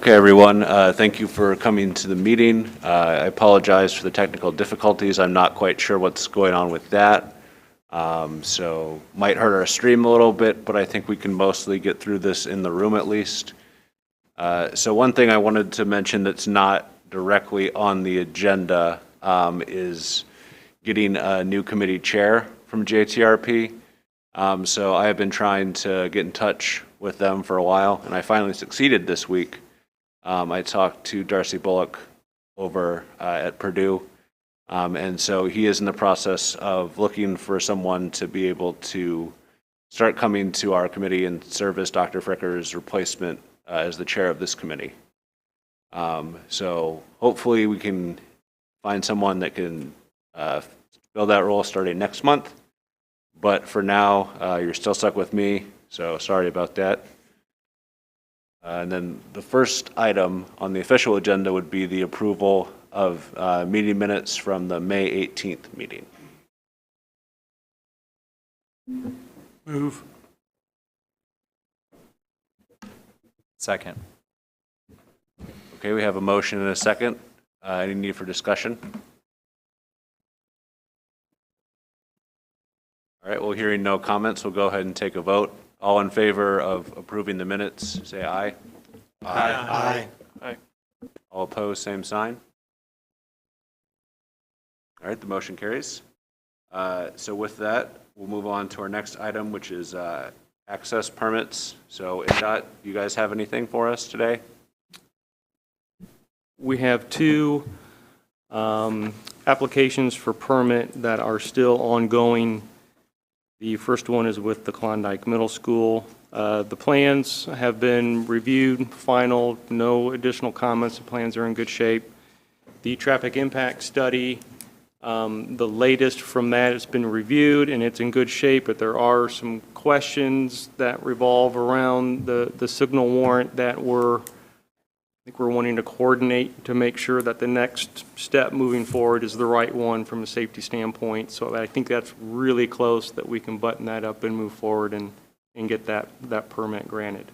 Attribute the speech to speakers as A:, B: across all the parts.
A: Okay, everyone, thank you for coming to the meeting. I apologize for the technical difficulties. I'm not quite sure what's going on with that. So might hurt our stream a little bit, but I think we can mostly get through this in the room at least. So one thing I wanted to mention that's not directly on the agenda is getting a new committee chair from JTRP. So I have been trying to get in touch with them for a while, and I finally succeeded this week. I talked to Darcy Bullock over at Purdue, and so he is in the process of looking for someone to be able to start coming to our committee and serve as Dr. Fricker's replacement as the chair of this committee. So hopefully we can find someone that can fill that role starting next month. But for now, you're still stuck with me, so sorry about that. And then the first item on the official agenda would be the approval of meeting minutes from the May 18th meeting.
B: Move.
C: Second.
A: Okay, we have a motion and a second. Any need for discussion? All right, well, hearing no comments, we'll go ahead and take a vote. All in favor of approving the minutes, say aye.
B: Aye.
C: Aye.
A: All opposed, same sign. All right, the motion carries. So with that, we'll move on to our next item, which is access permits. So INDOT, you guys have anything for us today?
D: We have two applications for permit that are still ongoing. The first one is with the Klondike Middle School. The plans have been reviewed, final, no additional comments. The plans are in good shape. The traffic impact study, the latest from that has been reviewed and it's in good shape, but there are some questions that revolve around the signal warrant that I think we're wanting to coordinate to make sure that the next step moving forward is the right one from a safety standpoint. So I think that's really close that we can button that up and move forward and get that permit granted.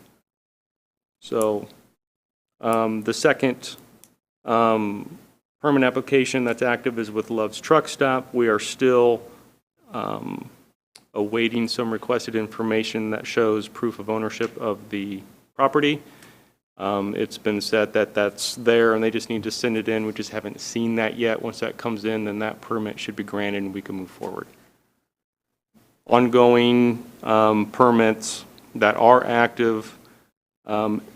D: So the second permit application that's active is with Love's Truck Stop. We are still awaiting some requested information that shows proof of ownership of the property. It's been said that that's there and they just need to send it in. We just haven't seen that yet. Once that comes in, then that permit should be granted and we can move forward. Ongoing permits that are active,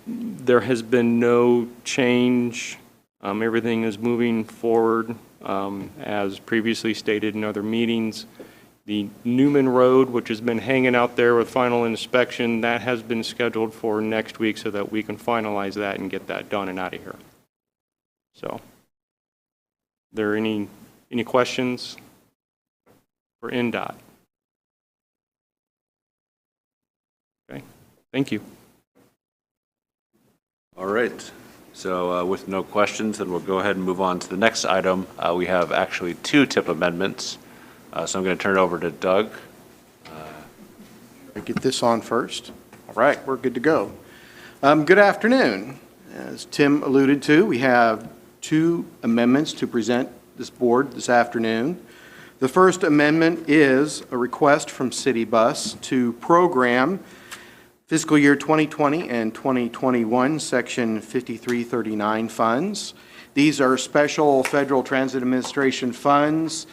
D: there has been no change. Everything is moving forward as previously stated in other meetings. The Newman Road, which has been hanging out there with final inspection, that has been scheduled for next week so that we can finalize that and get that done and out of here. So, are there any questions for INDOT? Okay, thank you.
A: All right, so with no questions, then we'll go ahead and move on to the next item. We have actually two TIP amendments. So I'm going to turn it over to Doug.
B: Get this on first. All right, we're good to go. Good afternoon. As Tim alluded to, we have two amendments to present this board this afternoon. The first amendment is a request from City Bus to program fiscal year 2020 and 2021 Section 5339 funds. These are special Federal Transit Administration funds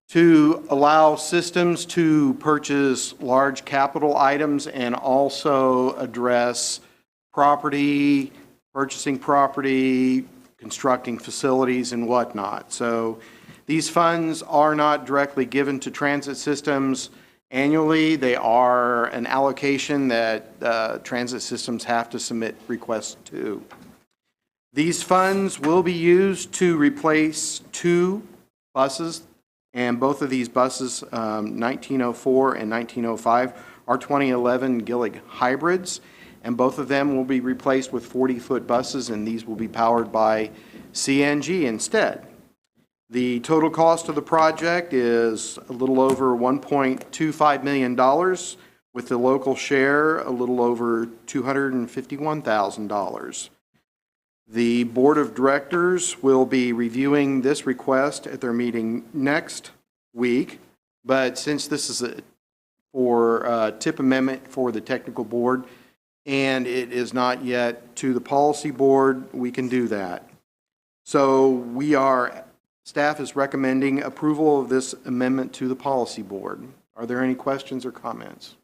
B: to allow systems to purchase large capital items and also address property, purchasing property, constructing facilities and whatnot. So these funds are not directly given to transit systems annually. They are an allocation that transit systems have to submit requests to. These funds will be used to replace two buses. And both of these buses, 1904 and 1905, are 2011 Gillig hybrids. And both of them will be replaced with 40-foot buses, and these will be powered by CNG instead. The total cost of the project is a little over $1.25 million, with the local share a little over $251,000. The Board of Directors will be reviewing this request at their meeting next week, but since this is for a TIP amendment for the technical board, and it is not yet to the policy board, we can do that. So staff is recommending approval of this amendment to the policy board. Are there any questions or comments?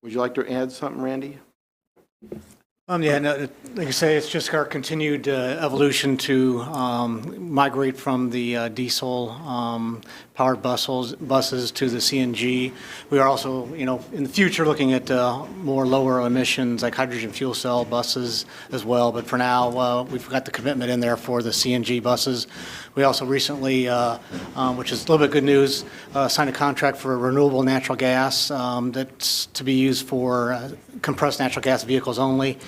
B: Would you like to add something, Randy?
E: Yeah, no, like I say, it's just our continued evolution to migrate from the diesel powered buses to the CNG. We are also, in the future looking at more lower emissions like hydrogen fuel cell buses as well. But for now, we've got the commitment in there for the CNG buses. We also recently, which is a little bit good news, signed a contract for renewable natural gas that's to be used for compressed natural gas vehicles only,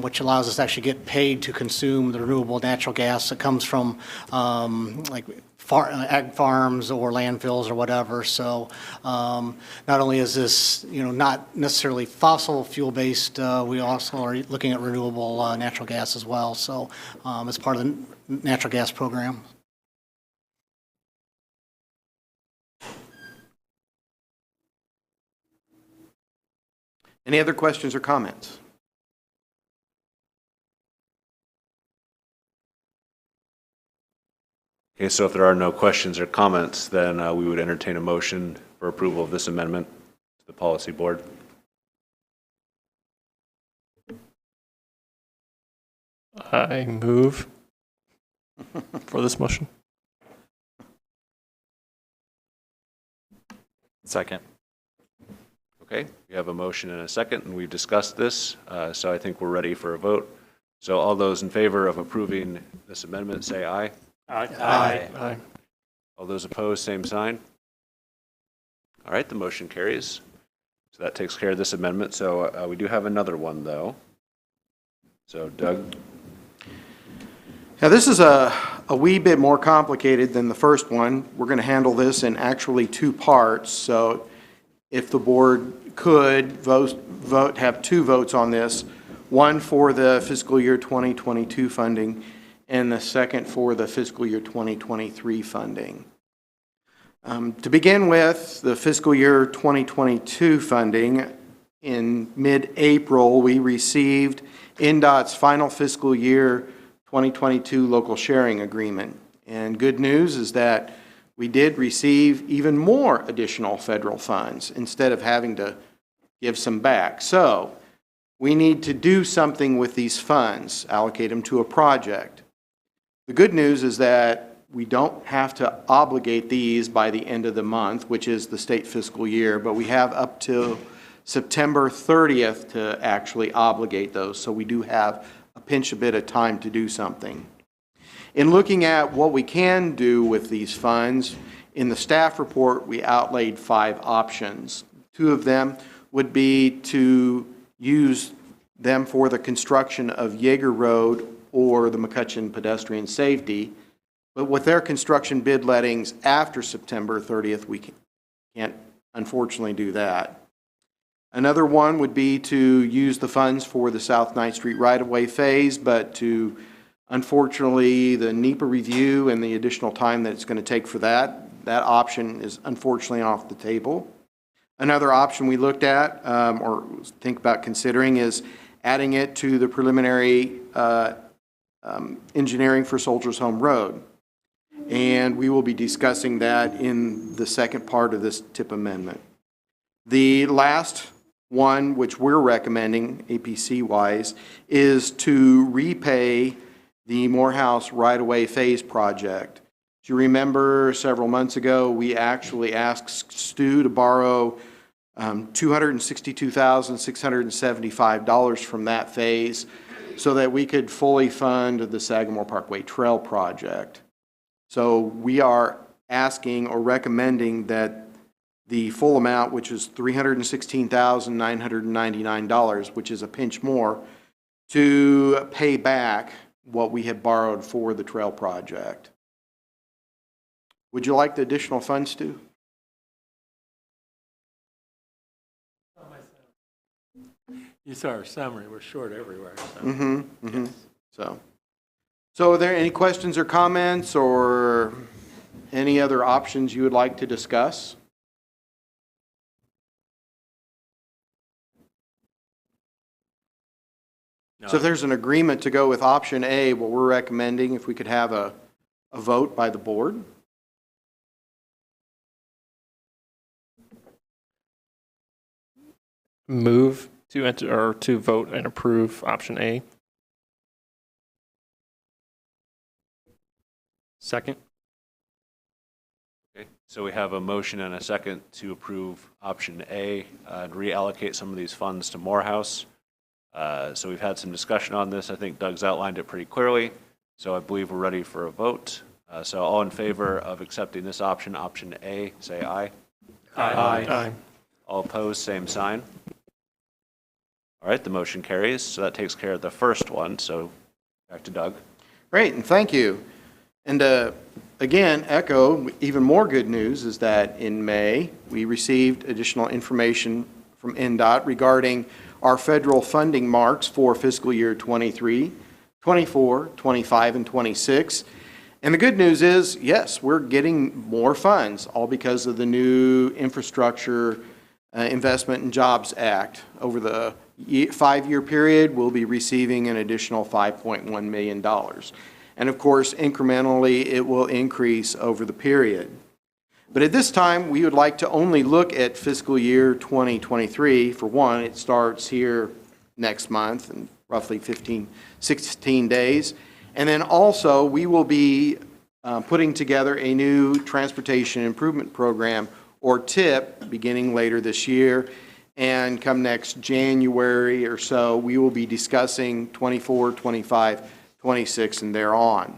E: which allows us to actually get paid to consume the renewable natural gas that comes from ag farms or landfills or whatever. So not only is this, not necessarily fossil fuel based, we also are looking at renewable natural gas as well. So as part of the natural gas program.
B: Any other questions or comments?
A: Okay, so if there are no questions or comments, then we would entertain a motion for approval of this amendment to the policy board.
F: I move for this motion.
C: Second.
A: Okay, we have a motion and a second, and we've discussed this, so I think we're ready for a vote. So all those in favor of approving this amendment, say aye.
F: Aye.
A: All those opposed, same sign. All right, the motion carries. So that takes care of this amendment. So we do have another one, though. So Doug?
B: Now, this is a wee bit more complicated than the first one. We're going to handle this in actually two parts. So if the board could have two votes on this, one for the fiscal year 2022 funding and the second for the fiscal year 2023 funding. To begin with, the fiscal year 2022 funding, in mid-April, we received NDOT's final fiscal year 2022 local sharing agreement. And good news is that we did receive even more additional federal funds instead of having to give some back. So we need to do something with these funds, allocate them to a project. The good news is that we don't have to obligate these by the end of the month, which is the state fiscal year, but we have up till September 30th to actually obligate those. So we do have a pinch a bit of time to do something. In looking at what we can do with these funds, in the staff report, we outlaid 5 options. 2 of them would be to use them for the construction of Yeager Road or the McCutcheon pedestrian safety. But with their construction bid lettings after September 30th, we can't unfortunately do that. Another one would be to use the funds for the South 9th Street right-of-way phase, but unfortunately, the NEPA review and the additional time that it's going to take for that option is unfortunately off the table. Another option we looked at or think about considering is adding it to the preliminary engineering for Soldiers Home Road. And we will be discussing that in the second part of this TIP amendment. The last one, which we're recommending APC-wise, is to repay the Morehouse right-of-way phase project. Do you remember several months ago, we actually asked Stu to borrow $262,675 from that phase so that we could fully fund the Sagamore Parkway Trail project. So we are asking or recommending that the full amount, which is $316,999, which is a pinch more, to pay back what we had borrowed for the trail project. Would you like the additional funds, Stu?
G: You saw our summary, we're short everywhere, so.
B: So are there any questions or comments or any other options you would like to discuss? So if there's an agreement to go with option A, what we're recommending, if we could have a vote by the board?
F: Move to enter, or to vote and approve option A.
D: Second?
A: Okay, so we have a motion and a second to approve option A and reallocate some of these funds to Morehouse. So we've had some discussion on this. I think Doug's outlined it pretty clearly. So I believe we're ready for a vote. So all in favor of accepting this option, option A, say aye.
F: Aye.
A: All opposed, same sign. All right, the motion carries. So that takes care of the first one. So back to Doug.
B: Great, and thank you. And again, echo, even more good news is that in May, we received additional information from NDOT regarding our federal funding marks for fiscal year 23, 24, 25, and 26. And the good news is, yes, we're getting more funds, all because of the new Infrastructure Investment and Jobs Act. Over the 5-year period, we'll be receiving an additional $5.1 million. And of course, incrementally, it will increase over the period. But at this time, we would like to only look at fiscal year 2023. For one, it starts here next month in roughly 16 days. And then also, we will be putting together a new Transportation Improvement Program, or TIP, beginning later this year. And come next January or so, we will be discussing 24, 25, 26, and thereon.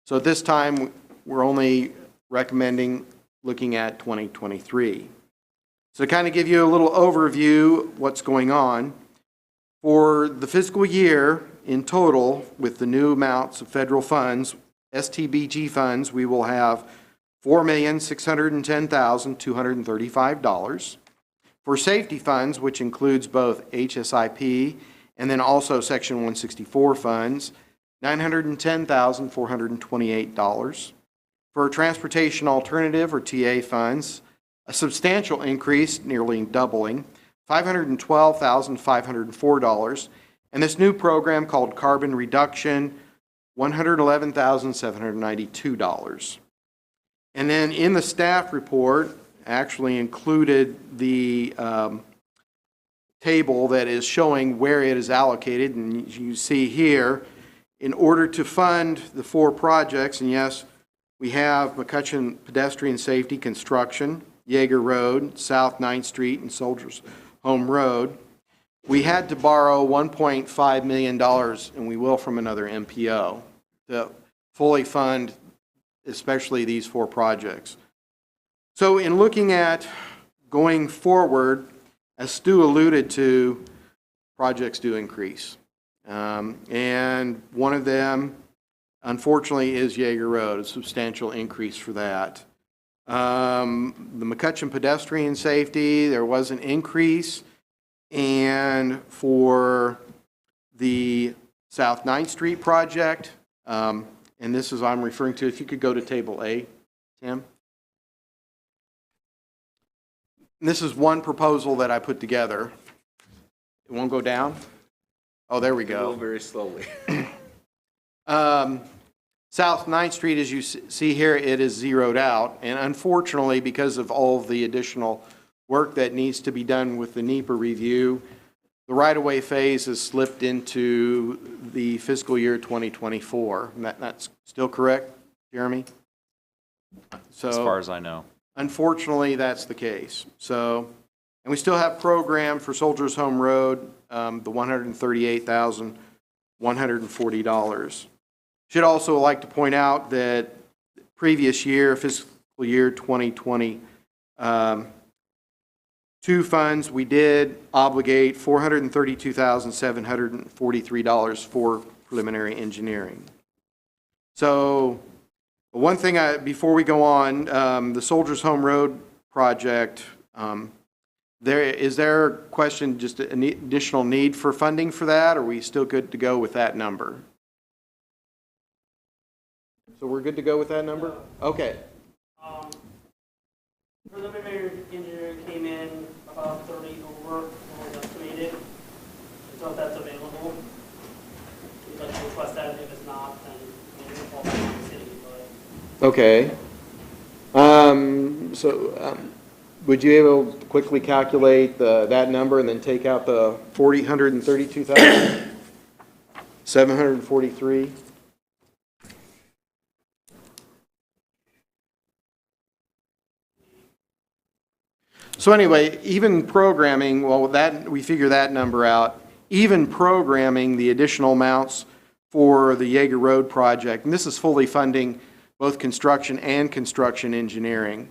B: So at this time, we're only recommending looking at 2023. So to kind of give you a little overview what's going on, for the fiscal year in total, with the new amounts of federal funds, STBG funds, we will have $4,610,235. For safety funds, which includes both HSIP and then also Section 164 funds, $910,428. For transportation alternative, or TA funds, a substantial increase, nearly doubling, $512,504. And this new program called Carbon Reduction, $111,792. And then in the staff report, actually included the table that is showing where it is allocated. And you see here, in order to fund the 4 projects, and yes, we have McCutcheon Pedestrian Safety Construction, Yeager Road, South 9th Street, and Soldiers Home Road. We had to borrow $1.5 million, and we will from another MPO, to fully fund especially these 4 projects. So in looking at going forward, as Stu alluded to, projects do increase. And one of them, unfortunately, is Yeager Road, a substantial increase for that. The McCutcheon Pedestrian Safety, there was an increase. And for the South 9th Street project, and this is what I'm referring to, if you could go to table A, Tim. And this is one proposal that I put together. It won't go down? Oh, there we go.
A: Very slowly.
B: South 9th Street, as you see here, it is zeroed out. And unfortunately, because of all of the additional work that needs to be done with the NEPA review, the right-of-way phase has slipped into the fiscal year 2024. And that's still correct, Jeremy? So,
C: As far as I know.
B: unfortunately, that's the case. So, and we still have programmed for Soldiers Home Road, the $138,140. Should also like to point out that previous year, fiscal year 2020, two funds, we did obligate $432,743 for preliminary engineering. So one thing, before we go on, the Soldiers Home Road project, Is there a question, just an additional need for funding for that? Or are we still good to go with that number? So we're good to go with that number? Okay.
H: Preliminary engineering came in about 30 over what was estimated. So if that's available, we'd like to request that. If it's not, then maybe we'll fall back on the city. But
B: Okay. Would you be able to quickly calculate that number and then take out the 743? So anyway, even programming, well, that, we figure that number out, even programming the additional amounts for the Yeager Road project, and this is fully funding both construction and construction engineering.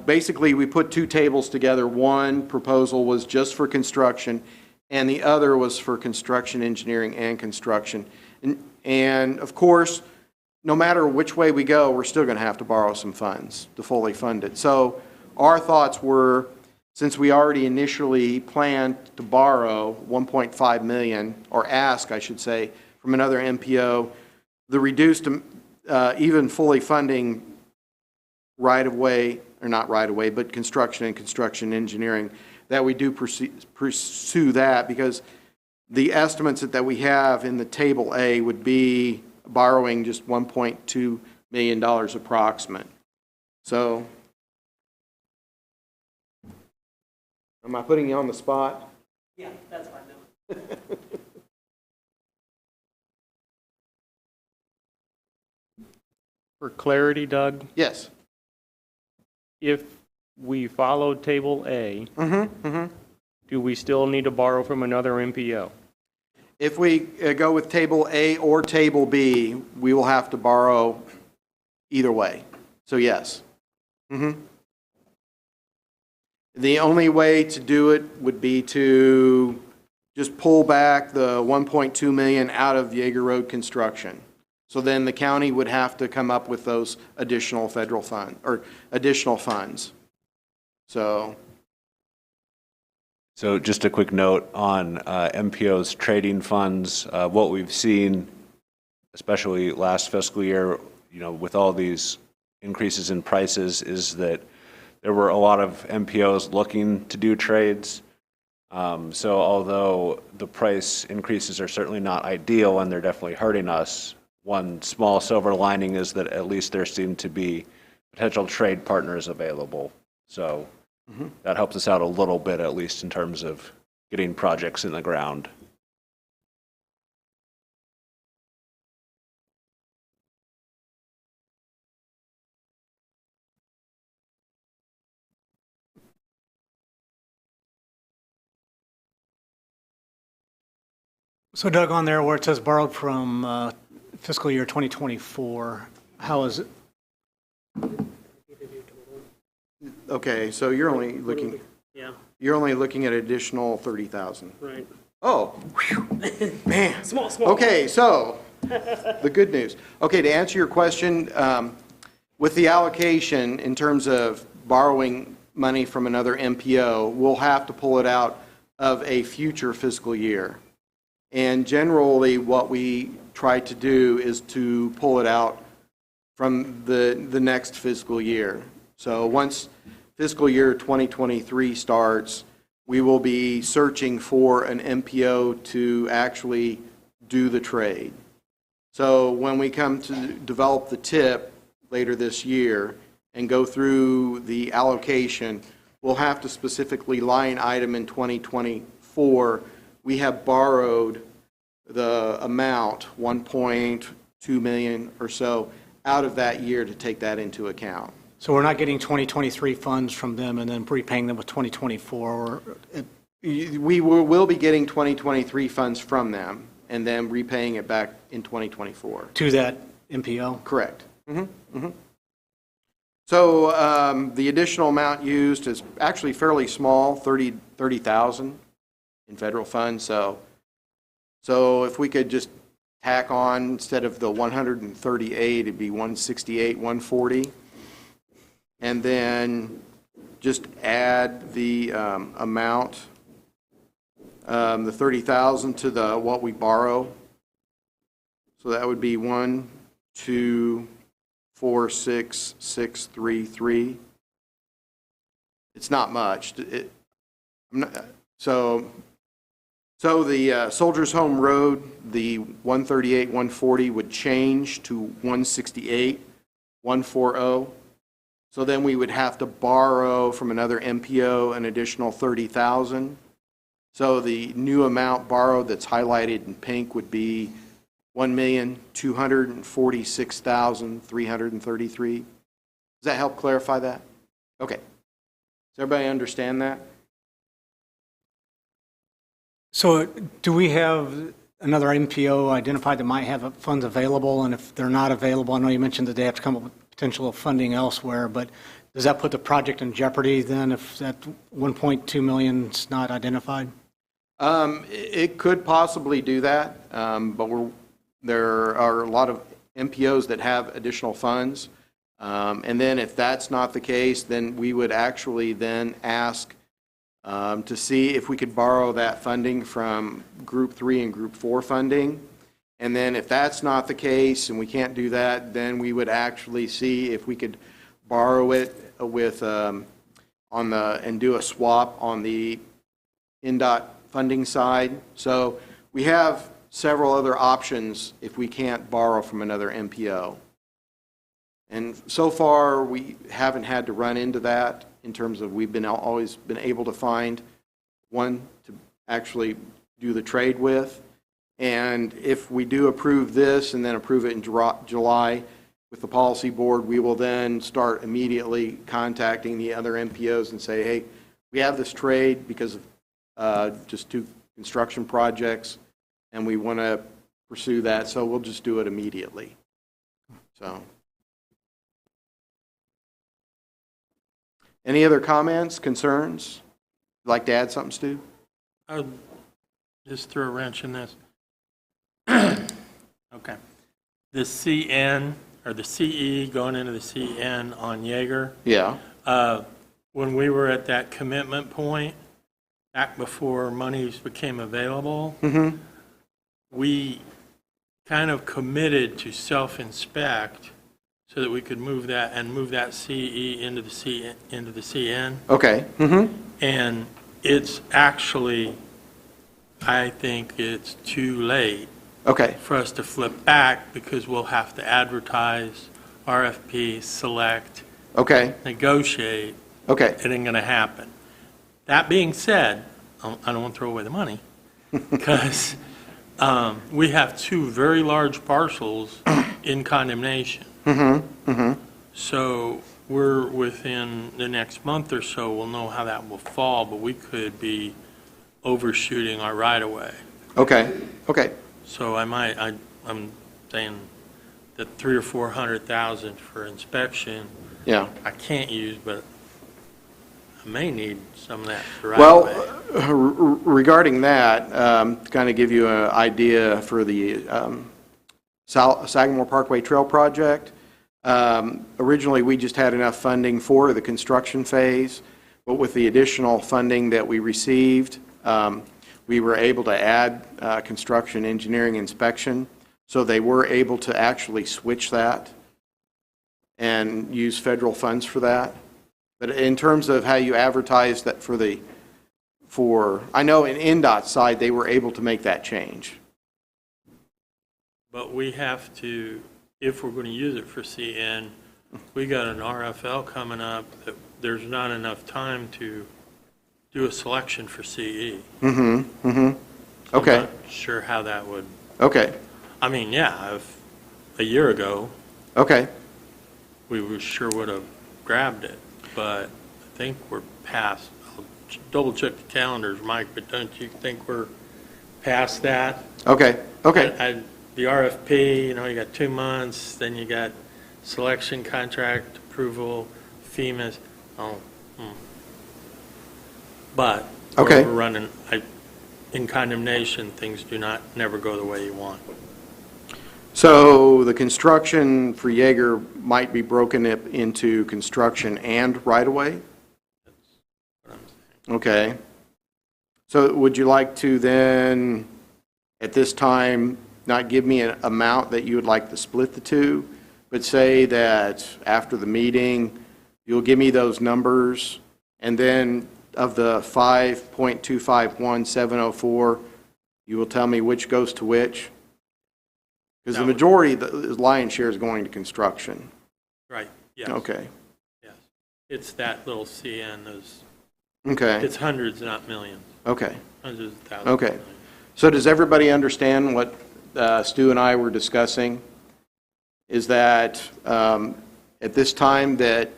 B: Basically, we put two tables together. One proposal was just for construction, and the other was for construction engineering and construction. And of course, no matter which way we go, we're still going to have to borrow some funds to fully fund it. So our thoughts were, since we already initially planned to borrow 1.5 million, or ask, I should say, from another MPO, the reduced, even fully funding right-of-way, or not right-of-way, but construction and construction engineering, that we do pursue that, because the estimates that we have in the Table A would be borrowing just $1.2 million approximate. So, am I putting you on the spot?
H: yeah, that's fine. No.
D: For clarity, Doug,
B: Yes.
D: if we followed Table A, do we still need to borrow from another MPO?
B: If we go with Table A or Table B, we will have to borrow either way. So yes. The only way to do it would be to just pull back the 1.2 million out of Yeager Road construction. So then the county would have to come up with those additional federal fund, or additional funds. So
A: just a quick note on MPO's trading funds. What we've seen, especially last fiscal year, with all these increases in prices, is that there were a lot of MPOs looking to do trades. So although the price increases are certainly not ideal and they're definitely hurting us, one small silver lining is that at least there seem to be potential trade partners available. So that helps us out a little bit, at least in terms of getting projects in the ground.
E: So Doug, on there where it says borrowed from fiscal year 2024, how is it?
B: okay, so you're only looking
H: Yeah,
B: at additional 30,000.
H: right.
B: Oh, whew, man.
H: Small.
B: Okay, so the good news. Okay, to answer your question, with the allocation in terms of borrowing money from another MPO, we'll have to pull it out of a future fiscal year. And generally, what we try to do is to pull it out from the next fiscal year. So once fiscal year 2023 starts, we will be searching for an MPO to actually do the trade. So when we come to develop the TIP later this year and go through the allocation, we'll have to specifically line item in 2024. We have borrowed the amount, 1.2 million or so, out of that year to take that into account.
E: So we're not getting 2023 funds from them and then prepaying them with 2024, or
B: We will be getting 2023 funds from them and then repaying it back in 2024.
E: to that MPO?
B: Correct. So the additional amount used is actually fairly small, 30,000 in federal funds. So if we could just tack on, instead of the 138, it'd be 168, 140. And then just add the amount, the 30,000 to the, what we borrow. So that would be 1,246,633. It's not much. So the Soldiers Home Road, the 138, 140 would change to 168, 140. So then we would have to borrow from another MPO an additional 30,000. So the new amount borrowed that's highlighted in pink would be 1,246,333. Does that help clarify that? Okay. Does everybody understand that?
E: So do we have another MPO identified that might have funds available? And if they're not available, I know you mentioned that they have to come up with potential funding elsewhere, but does that put the project in jeopardy then if that 1.2 million is not identified?
B: It could possibly do that, but there are a lot of MPOs that have additional funds. And then if that's not the case, then we would actually then ask to see if we could borrow that funding from Group 3 and Group 4 funding. And then if that's not the case and we can't do that, then we would actually see if we could borrow it with and do a swap on the NDOT funding side. So we have several other options if we can't borrow from another MPO. And so far, we haven't had to run into that in terms of we've always been able to find one to actually do the trade with. And if we do approve this and then approve it in July with the policy board, we will then start immediately contacting the other MPOs and say, hey, we have this trade because of just 2 construction projects, and we want to pursue that, so we'll just do it immediately. So, any other comments, concerns? Like to add something, Stu?
G: I'll just throw a wrench in this. Okay. The CN, or the CE going into the CN on Jaeger,
B: Yeah.
G: when we were at that commitment point, back before monies became available, we kind of committed to self-inspect so that we could move that CE into the CN.
B: Okay.
G: And it's actually, I think it's too late
B: Okay.
G: for us to flip back because we'll have to advertise, RFP, select,
B: Okay.
G: negotiate.
B: Okay.
G: It ain't going to happen. That being said, I don't want to throw away the money because we have 2 very large parcels in condemnation. So we're within the next month or so, we'll know how that will fall, but we could be overshooting our right-of-way.
B: Okay. Okay.
G: So I'm saying that 300,000 or 400,000 for inspection,
B: Yeah.
G: I can't use, but I may need some of that for
B: Well,
G: right-of-way.
B: regarding that, to kind of give you an idea for the Sagamore Parkway Trail project, originally we just had enough funding for the construction phase, but with the additional funding that we received, we were able to add construction engineering inspection, so they were able to actually switch that and use federal funds for that. But in terms of how you advertise that I know in NDOT's side, they were able to make that change.
G: But we have to, if we're going to use it for CN, we got an RFL coming up that there's not enough time to do a selection for CE.
B: Okay.
G: I'm not sure how that would,
B: Okay.
G: I mean, yeah, if a year ago,
B: Okay.
G: we sure would have grabbed it, but I think we're past, I'll double check the calendars, Mike, but don't you think we're past that?
B: Okay. Okay.
G: The RFP, you got 2 months, then you got selection contract approval, FEMA's, But
B: Okay.
G: we're running, in condemnation, things do not never go the way you want.
B: So the construction for Jaeger might be broken up into construction and right-of-way? Okay. So would you like to then, at this time, not give me an amount that you would like to split the two, but say that after the meeting, you'll give me those numbers, and then of the 5.251704, you will tell me which goes to which? Because the majority, the lion's share is going to construction.
G: Right, yes.
B: Okay.
G: Yes. It's that little CN, those,
B: Okay.
G: it's hundreds, not millions,
B: Okay.
G: hundreds of thousands.
B: Okay.
G: Millions.
B: So does everybody understand what Stu and I were discussing? Is that at this time that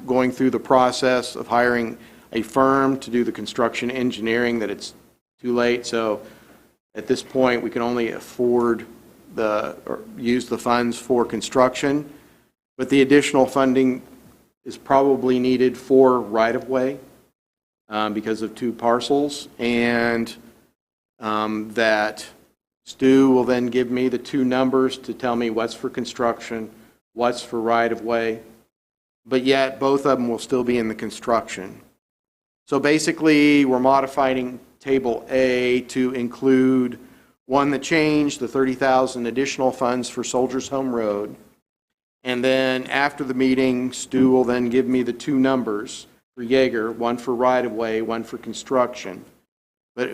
B: going through the process of hiring a firm to do the construction engineering, that it's too late? So at this point, we can only afford or use the funds for construction, but the additional funding is probably needed for right-of-way because of 2 parcels, and that Stu will then give me the 2 numbers to tell me what's for construction, what's for right-of-way, but yet both of them will still be in the construction. So basically, we're modifying Table A to include one that changed, the 30,000 additional funds for Soldiers Home Road, and then after the meeting, Stu will then give me the 2 numbers for Yeager, one for right-of-way, one for construction. But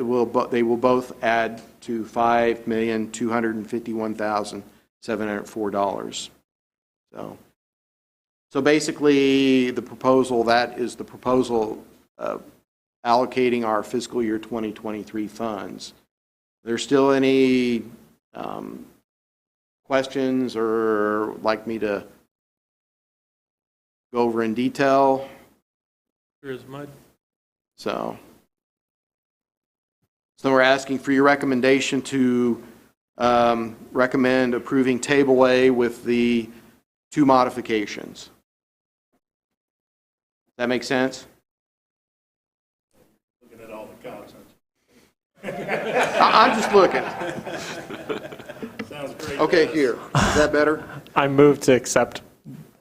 B: they will both add to $5,251,704. So basically, the proposal, that is the proposal allocating our fiscal year 2023 funds. There's still any questions or like me to go over in detail?
G: Clear as mud.
B: So we're asking for your recommendation to recommend approving Table A with the 2 modifications. That make sense?
I: Looking at all the cops.
B: I'm just looking.
I: Sounds great.
B: Okay, here. Is that better?
F: I move to accept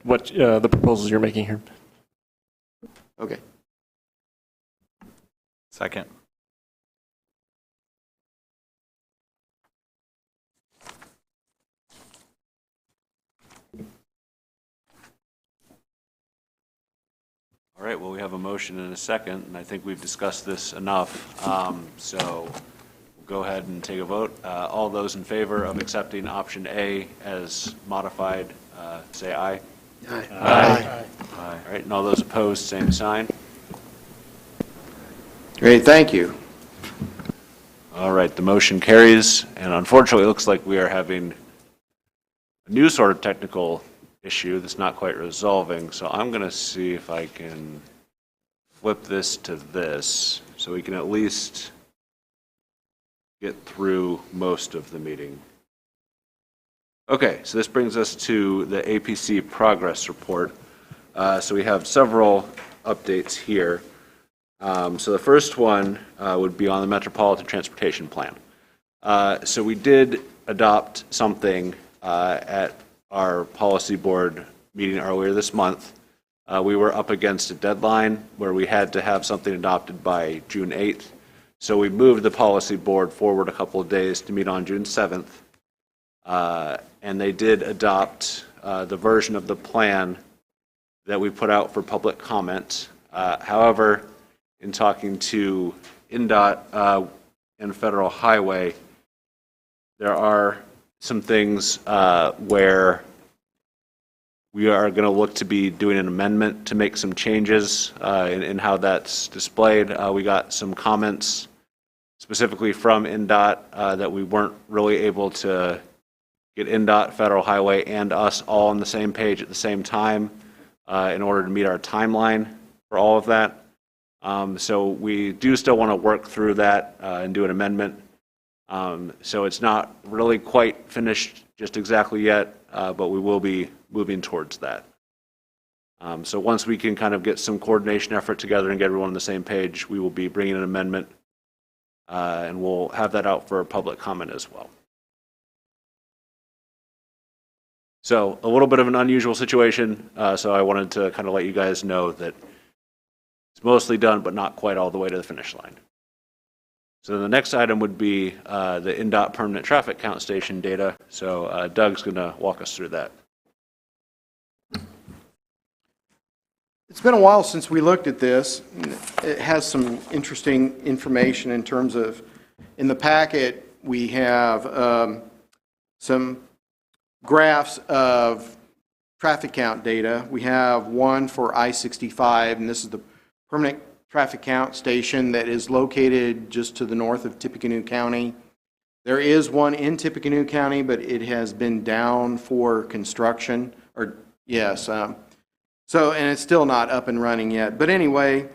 F: what the proposals you're making here.
B: Okay.
C: Second.
A: All right, well, we have a motion and a second, and I think we've discussed this enough. So we'll go ahead and take a vote. All those in favor of accepting option A as modified, say aye.
B: Aye.
A: Aye. All right, and all those opposed, same sign.
B: Great, thank you.
A: All right, the motion carries, and unfortunately, it looks like we are having a new sort of technical issue that's not quite resolving, so I'm going to see if I can flip this to this, so we can at least get through most of the meeting. Okay, so this brings us to the APC progress report. So we have several updates here. So the first one would be on the Metropolitan Transportation Plan. So we did adopt something at our policy board meeting earlier this month. We were up against a deadline where we had to have something adopted by June 8th. So we moved the policy board forward a couple of days to meet on June 7th. And they did adopt the version of the plan that we put out for public comment. However, in talking to INDOT and Federal Highway, there are some things where we are going to look to be doing an amendment to make some changes in how that's displayed. We got some comments specifically from INDOT that we weren't really able to get INDOT, Federal Highway, and us all on the same page at the same time in order to meet our timeline for all of that. So we do still want to work through that and do an amendment. So it's not really quite finished just exactly yet, but we will be moving towards that. So once we can kind of get some coordination effort together and get everyone on the same page, we will be bringing an amendment, and we'll have that out for public comment as well. So a little bit of an unusual situation, so I wanted to kind of let you guys know that mostly done, but not quite all the way to the finish line. So the next item would be the NDOT permanent traffic count station data. So Doug's going to walk us through that.
B: It's been a while since we looked at this. It has some interesting information in terms of, in the packet, we have some graphs of traffic count data. We have one for I-65, and this is the permanent traffic count station that is located just to the north of Tippecanoe County. There is one in Tippecanoe County, but it has been down for construction, or yes, and it's still not up and running yet. But anyway,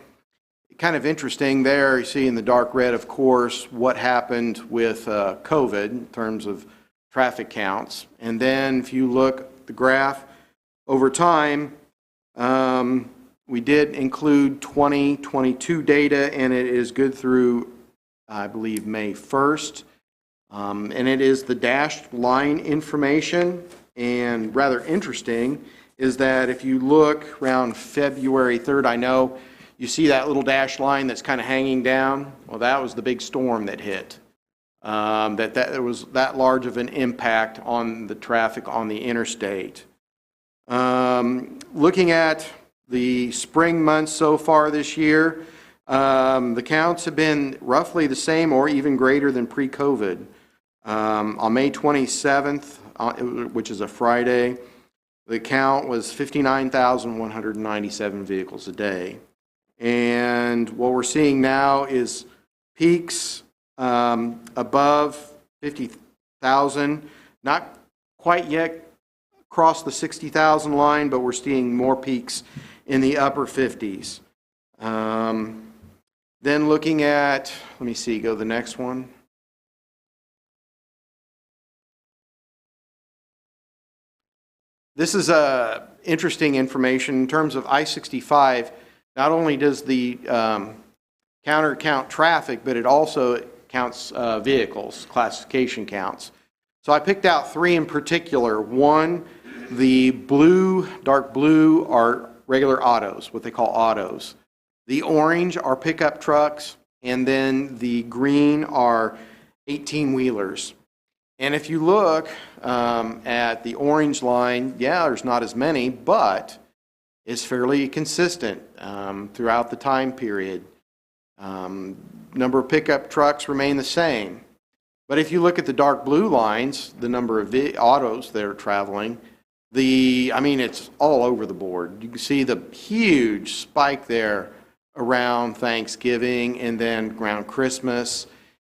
B: kind of interesting there, you see in the dark red, of course, what happened with COVID in terms of traffic counts. And then if you look at the graph over time, we did include 2022 data, and it is good through, I believe, May 1st. And it is the dashed line information. And rather interesting is that if you look around February 3rd, I know you see that little dashed line that's kind of hanging down. Well, that was the big storm that hit. There was that large of an impact on the traffic on the interstate. Looking at the spring months so far this year, the counts have been roughly the same or even greater than pre-COVID. On May 27th, which is a Friday, the count was 59,197 vehicles a day. And what we're seeing now is peaks above 50,000, not quite yet across the 60,000 line, but we're seeing more peaks in the upper 50s. Then looking at, let me see, go to the next one. This is interesting information in terms of I-65. Not only does the counter count traffic, but it also counts vehicles, classification counts. So I picked out three in particular. One, the blue, dark blue are regular autos, what they call autos. The orange are pickup trucks, and then the green are 18-wheelers. And if you look at the orange line, yeah, there's not as many, but it's fairly consistent throughout the time period. Number of pickup trucks remain the same. But if you look at the dark blue lines, the number of autos that are traveling, it's all over the board. You can see the huge spike there around Thanksgiving and then around Christmas.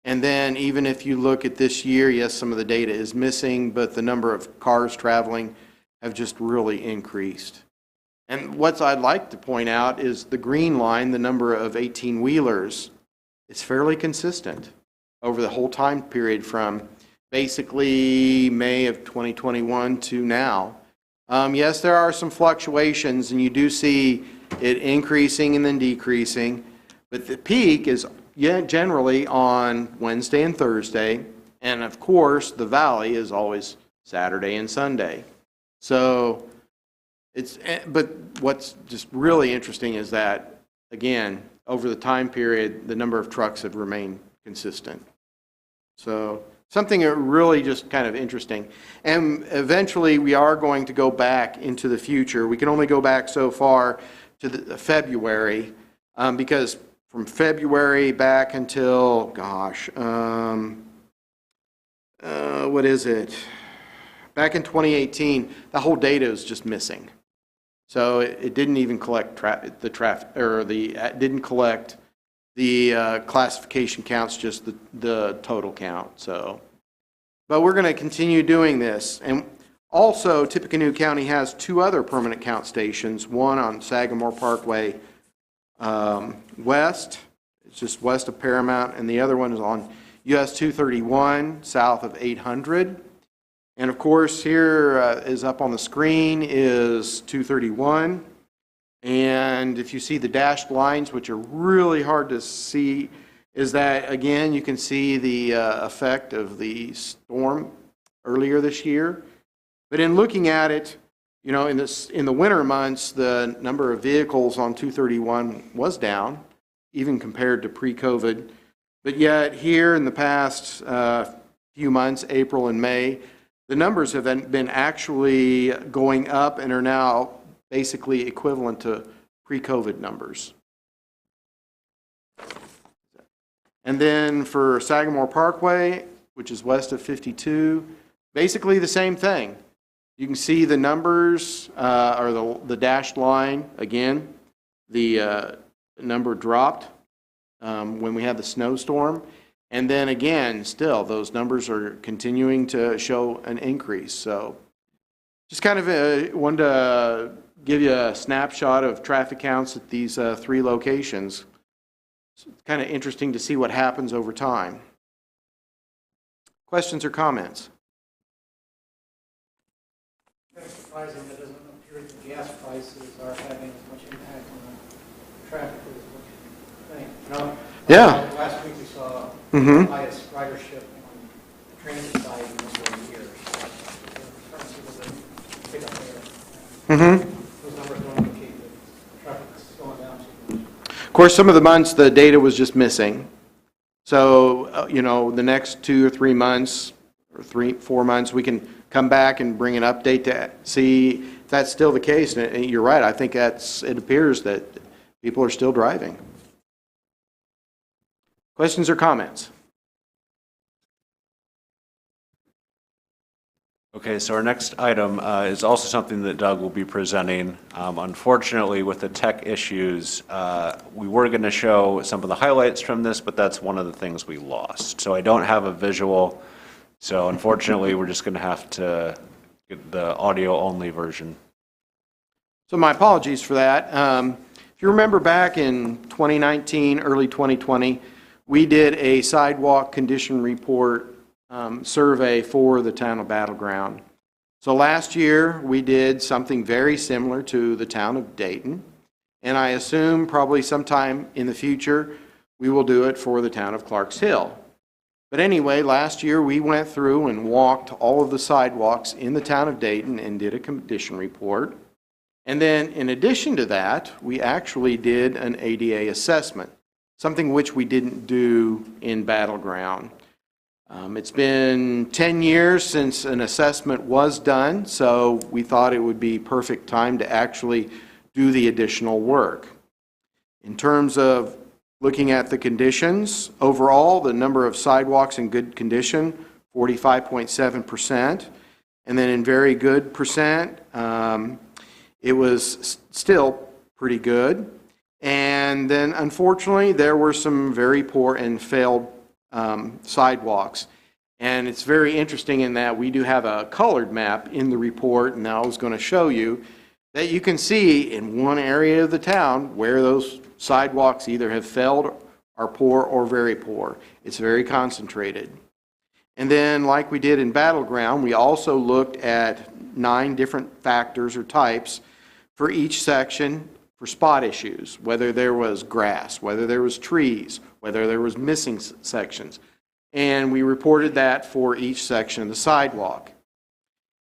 B: And then even if you look at this year, yes, some of the data is missing, but the number of cars traveling have just really increased. And what I'd like to point out is the green line, the number of 18-wheelers, is fairly consistent over the whole time period from basically May of 2021 to now. Yes, there are some fluctuations, and you do see it increasing and then decreasing, but the peak is generally on Wednesday and Thursday, and of course the valley is always Saturday and Sunday. So but what's just really interesting is that, again, over the time period, the number of trucks have remained consistent. So something really just kind of interesting. And eventually we are going to go back into the future. We can only go back so far to the February, because from February back until, what is it? Back in 2018, the whole data is just missing. So it didn't even collect didn't collect the classification counts, just the total count. So, but we're going to continue doing this. And also, Tippecanoe County has two other permanent count stations. One on Sagamore Parkway west, it's just west of Paramount, and the other one is on US 231 south of 800. And of course, here is up on the screen is 231. And if you see the dashed lines, which are really hard to see, is that, again, you can see the effect of the storm earlier this year. But in looking at it, You know, in the winter months, the number of vehicles on 231 was down, even compared to pre-COVID. But yet here in the past few months, April and May, the numbers have been actually going up and are now basically equivalent to pre-COVID numbers. And then for Sagamore Parkway, which is west of 52, basically the same thing. You can see the numbers, or the dashed line, again, the number dropped when we had the snowstorm. And then again, still, those numbers are continuing to show an increase. So just kind of wanted to give you a snapshot of traffic counts at these 3 locations. It's kind of interesting to see what happens over time. Questions or comments?
E: Kind of surprising that doesn't appear that gas prices are having as much impact on the traffic as what you think. No,
B: Yeah.
E: last week we saw the highest ridership on the transit side in a number of years. So we're starting to see a pick up there. Those numbers don't indicate that traffic is going down too much.
B: Of course, some of the months the data was just missing. So, you know, the next 2 or 3 months, or 4 months, we can come back and bring an update to see if that's still the case. And you're right, I think it appears that people are still driving. Questions or comments?
A: Okay, so our next item is also something that Doug will be presenting. Unfortunately, with the tech issues, we were going to show some of the highlights from this, but that's one of the things we lost. So I don't have a visual, so unfortunately, we're just going to have to get the audio-only version.
B: So my apologies for that. If you remember back in 2019, early 2020, we did a sidewalk condition report survey for the town of Battle Ground. So last year, we did something very similar to the town of Dayton, and I assume probably sometime in the future, we will do it for the town of Clarks Hill. But anyway, last year, we went through and walked all of the sidewalks in the town of Dayton and did a condition report. And then in addition to that, we actually did an ADA assessment, something which we didn't do in Battle Ground. It's been 10 years since an assessment was done, so we thought it would be perfect time to actually do the additional work. In terms of looking at the conditions, overall, the number of sidewalks in good condition, 45.7%, and then in very good percent, it was still pretty good. And then, unfortunately, there were some very poor and failed sidewalks. And it's very interesting in that we do have a colored map in the report, and I was going to show you that you can see in one area of the town where those sidewalks either have failed, are poor, or very poor. It's very concentrated. And then, like we did in Battle Ground, we also looked at 9 different factors or types for each section for spot issues, whether there was grass, whether there was trees, whether there was missing sections. And we reported that for each section of the sidewalk.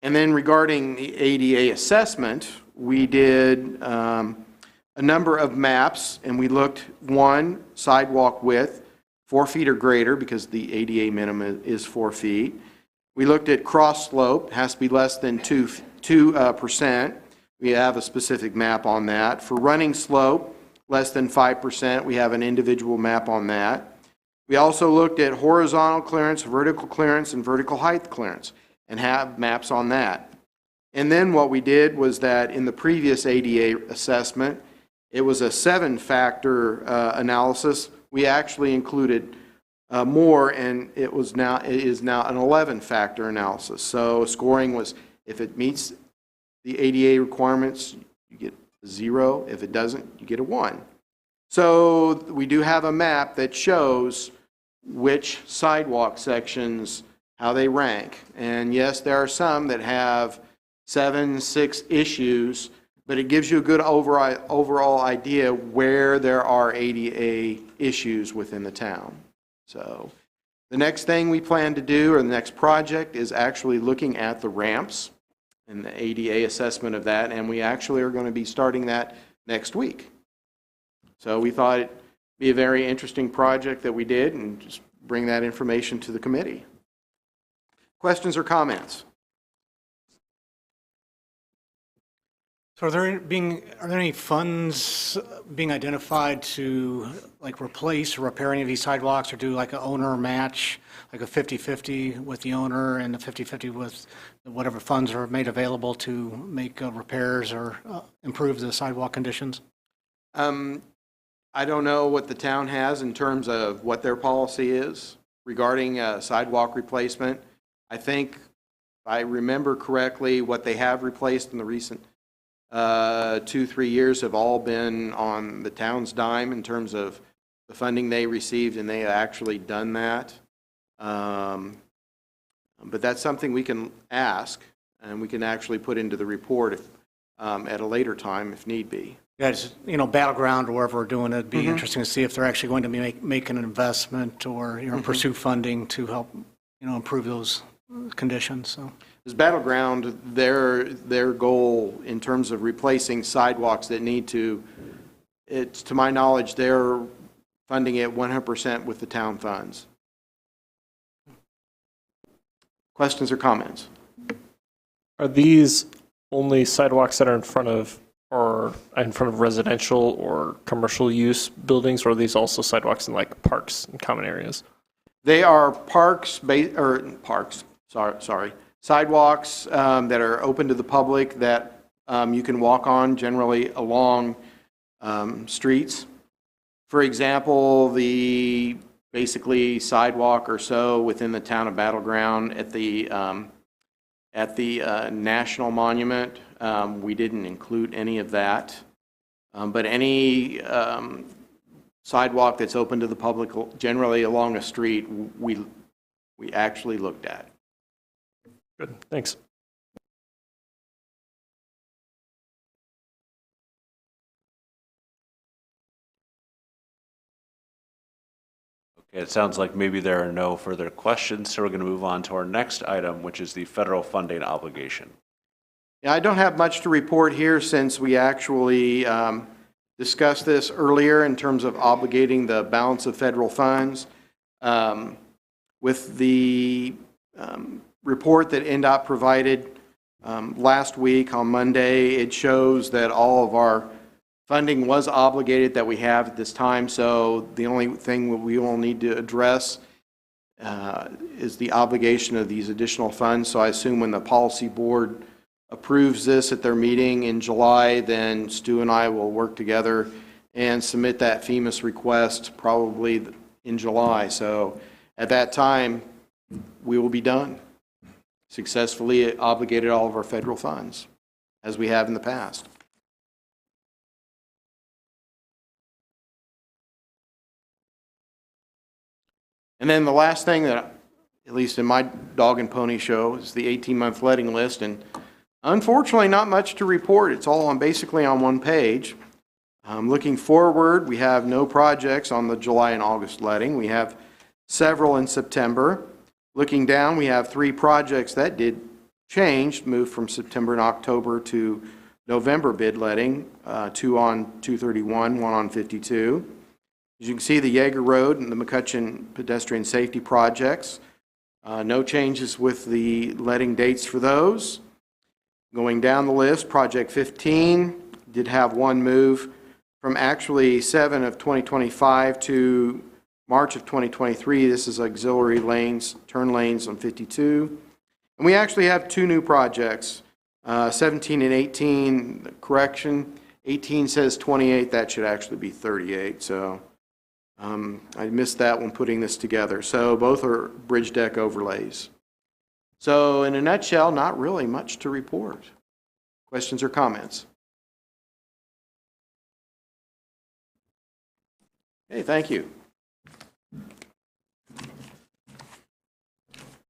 B: And then regarding the ADA assessment, we did a number of maps, and we looked, 1, sidewalk width, 4 feet or greater, because the ADA minimum is 4 feet. We looked at cross slope, has to be less than 2%. We have a specific map on that. For running slope, less than 5%, we have an individual map on that. We also looked at horizontal clearance, vertical clearance, and vertical height clearance, and have maps on that. And then what we did was that in the previous ADA assessment, it was a 7-factor analysis. We actually included more, and it is now an 11-factor analysis. So scoring was, if it meets the ADA requirements, you get a 0. If it doesn't, you get a 1. So we do have a map that shows which sidewalk sections, how they rank. And yes, there are some that have 7, 6 issues, but it gives you a good overall idea where there are ADA issues within the town. So the next thing we plan to do, or the next project, is actually looking at the ramps and the ADA assessment of that, and we actually are going to be starting that next week. So we thought it'd be a very interesting project that we did, and just bring that information to the committee. Questions or comments?
E: So are there any funds being identified to like replace or repair any of these sidewalks, or do like an owner match, like a 50/50 with the owner and a 50/50 with whatever funds are made available to make repairs or improve the sidewalk conditions?
B: I don't know what the town has in terms of what their policy is regarding sidewalk replacement. I think, if I remember correctly, what they have replaced in the recent 2-3 years have all been on the town's dime in terms of the funding they received, and they have actually done that. But that's something we can ask, and we can actually put into the report at a later time if need be.
E: Yeah, it's, Battleground or wherever we're doing it, it'd be interesting to see if they're actually going to be making an investment or, pursue funding to help, improve those conditions, so.
B: As Battleground, their goal in terms of replacing sidewalks that need to, it's to my knowledge, they're funding it 100% with the town funds. Questions or comments?
F: Are these only sidewalks that are in front of residential or commercial use buildings, or are these also sidewalks in like parks and common areas?
B: They are sidewalks that are open to the public that you can walk on, generally along streets. For example, the basically sidewalk or so within the town of Battleground at the National Monument, we didn't include any of that. But any sidewalk that's open to the public, generally along a street, we actually looked at.
F: Good, thanks.
A: Okay, it sounds like maybe there are no further questions, so we're going to move on to our next item, which is the federal funding obligation.
B: Yeah, I don't have much to report here since we actually discussed this earlier in terms of obligating the balance of federal funds. With the report that NDOT provided last week on Monday, it shows that all of our funding was obligated that we have at this time, so the only thing we will need to address is the obligation of these additional funds. So I assume when the policy board approves this at their meeting in July, then Stu and I will work together and submit that FEMA's request probably in July. So at that time, we will be done. Successfully obligated all of our federal funds, as we have in the past. And then the last thing that, at least in my dog and pony show, is the 18-month letting list. And unfortunately, not much to report. It's all basically on one page. Looking forward, we have no projects on the July and August letting. We have several in September. Looking down, we have 3 projects that did change, moved from September and October to November bid letting, 2 on 231, 1 on 52. As you can see, the Yeager Road and the McCutcheon pedestrian safety projects. No changes with the letting dates for those. Going down the list, Project 15 did have one move from actually 7 of 2025 to March of 2023. This is auxiliary lanes, turn lanes on 52. And we actually have 2 new projects, 17 and 18, correction. 18 says 28, that should actually be 38. So I missed that when putting this together. So both are bridge deck overlays. So in a nutshell, not really much to report. Questions or comments? Okay, thank you.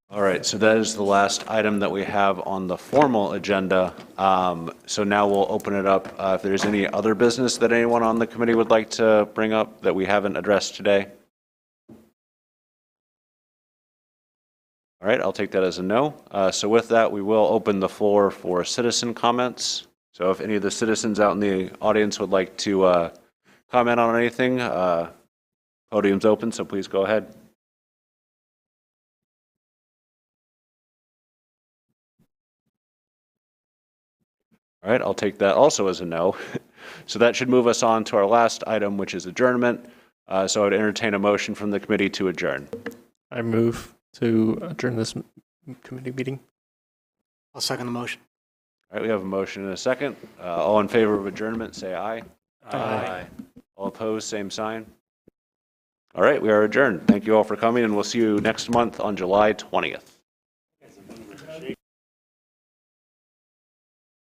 A: All right, so that is the last item that we have on the formal agenda. So now we'll open it up. If there's any other business that anyone on the committee would like to bring up that we haven't addressed today. All right, I'll take that as a no. So with that, we will open the floor for citizen comments. So if any of the citizens out in the audience would like to comment on anything, podium's open, so please go ahead. All right, I'll take that also as a no. So that should move us on to our last item, which is adjournment. So I would entertain a motion from the committee to adjourn.
F: I move to adjourn this committee meeting.
E: I'll second the motion.
A: All right, we have a motion and a second. All in favor of adjournment, say aye.
F: Aye.
A: All opposed, same sign. All right, we are adjourned. Thank you all for coming, and we'll see you next month on July 20th.